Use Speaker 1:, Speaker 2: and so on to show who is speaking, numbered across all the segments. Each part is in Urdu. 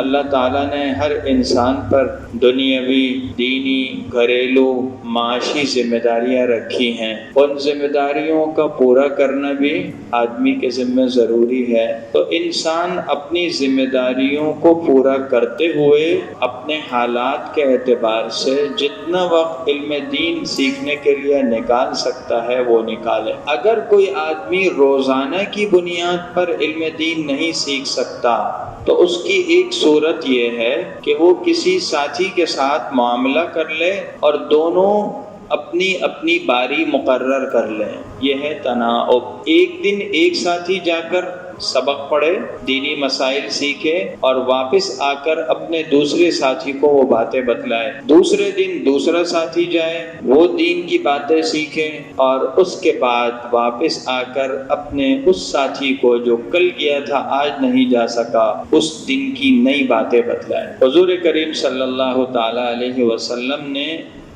Speaker 1: اللہ تعالیٰ نے ہر انسان پر دنیاوی، دینی، گھریلو، معاشی ذمہ داریاں رکھی ہیں۔ ان ذمہ داریوں کا پورا کرنا بھی آدمی کے ذمہ ضروری ہے۔ تو انسان اپنی ذمہ داریوں کو پورا کرتے ہوئے اپنے حالات کے اعتبار سے جتنا وقت علم دین سیکھنے کے لیے نکال سکتا ہے وہ نکالے۔ اگر کوئی آدمی روزانہ کی بنیاد پر علم دین نہیں سیکھ سکتا تو اس کی ایک صورت یہ ہے کہ وہ کسی ساتھی کے ساتھ معاملہ کر لے اور دونوں اپنی اپنی باری مقرر کر لیں۔ یہ ہے تناؤب۔ ایک دن ایک ساتھی جا کر سبق پڑھے، دینی مسائل سیکھے اور واپس آ کر اپنے دوسرے ساتھی کو وہ باتیں بتلائے۔ دوسرے دن دوسرا ساتھی جائے، وہ دین کی باتیں سیکھے اور اس کے بعد واپس آ کر اپنے اس ساتھی کو جو کل گیا تھا آج نہیں جا سکا اس دن کی نئی باتیں بتلائے۔ حضور کریم صلی اللہ تعالی علیہ وسلم نے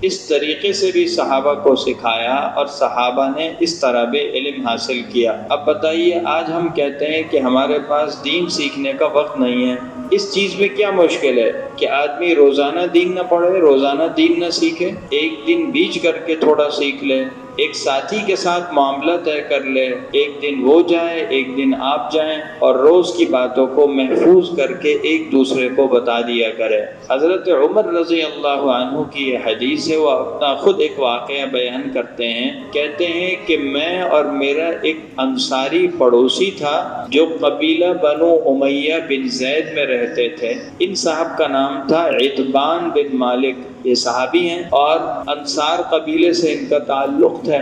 Speaker 1: اس طریقے سے بھی صحابہ کو سکھایا اور صحابہ نے اس طرح بھی علم حاصل کیا۔ اب بتائیے، آج ہم کہتے ہیں کہ ہمارے پاس دین سیکھنے کا وقت نہیں ہے۔ اس چیز میں کیا مشکل ہے کہ آدمی روزانہ دین نہ پڑھے، روزانہ دین نہ سیکھے، ایک دن بیچ کر کے تھوڑا سیکھ لے، ایک ساتھی کے ساتھ معاملہ طے کر لے، ایک دن وہ جائے ایک دن آپ جائیں اور روز کی باتوں کو محفوظ کر کے ایک دوسرے کو بتا دیا کرے۔ حضرت عمر رضی اللہ عنہ کی یہ حدیث ہے، وہ اپنا خود ایک واقعہ بیان کرتے ہیں۔ کہتے ہیں کہ میں اور میرا ایک انصاری پڑوسی تھا جو قبیلہ بنو امیہ بن زید میں رہتے تھے۔ ان صاحب کا نام تھا عتبان بن مالک، یہ صحابی ہیں اور انصار قبیلے سے ان کا تعلق ہے۔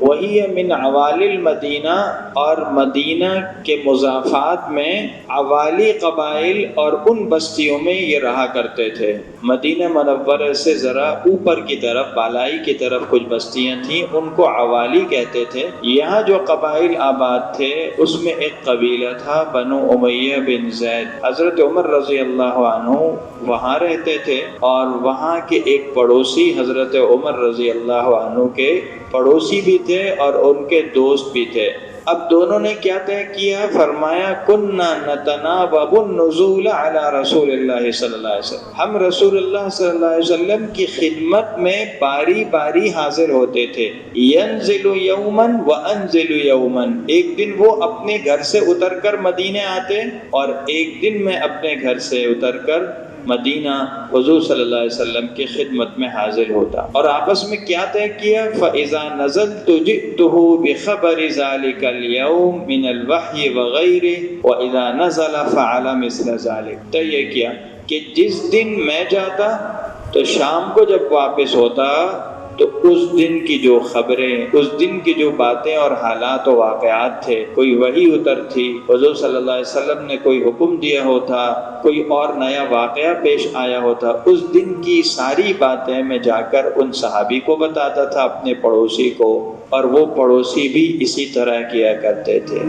Speaker 1: وہی من عوالی المدینہ، اور مدینہ کے مضافات میں عوالی قبائل اور ان بستیوں میں یہ رہا کرتے تھے۔ مدینہ منورہ سے ذرا اوپر کی طرف، بالائی کی طرف کچھ بستیاں تھیں، ان کو عوالی کہتے تھے۔ یہاں جو قبائل آباد تھے اس میں ایک قبیلہ تھا بنو امیہ بن زید۔ حضرت عمر رضی اللہ عنہ وہاں رہتے تھے اور وہاں کے ایک پڑوسی حضرت عمر رضی اللہ عنہ کے پڑوسی بھی تھے اور ان کے دوست بھی تھے۔ اب دونوں نے کیا طے کیا؟ فرمایا کننا نتناوب النزول علی رسول اللہ صلی اللہ علیہ وسلم، ہم رسول اللہ صلی اللہ علیہ وسلم کی خدمت میں باری باری حاضر ہوتے تھے۔ ینزل یوما وانزل یوما، ایک دن وہ اپنے گھر سے اتر کر مدینے آتے اور ایک دن میں اپنے گھر سے اتر کر مدینہ حضور صلی اللہ علیہ وسلم کی خدمت میں حاضر ہوتا، اور آپس میں کیا طے کیا؟ فَإِذَا نَزَلْتُ جِئْتُهُ بِخَبَرِ ذَلِكَ الْيَوْمِ مِنَ الْوَحْيِ وَغَيْرِهِ وَإِذَا نَزَلَ فَعَلَ مِثْلَ ذَلِكَ۔ طے یہ کیا کہ جس دن میں جاتا تو شام کو جب واپس ہوتا تو اس دن کی جو خبریں، اس دن کی جو باتیں اور حالات و واقعات تھے، کوئی وحی اتر تھی، حضور صلی اللہ علیہ وسلم نے کوئی حکم دیا ہوتا، کوئی اور نیا واقعہ پیش آیا ہوتا، اس دن کی ساری باتیں میں جا کر ان صحابی کو بتاتا تھا، اپنے پڑوسی کو، اور وہ پڑوسی بھی اسی طرح کیا کرتے تھے۔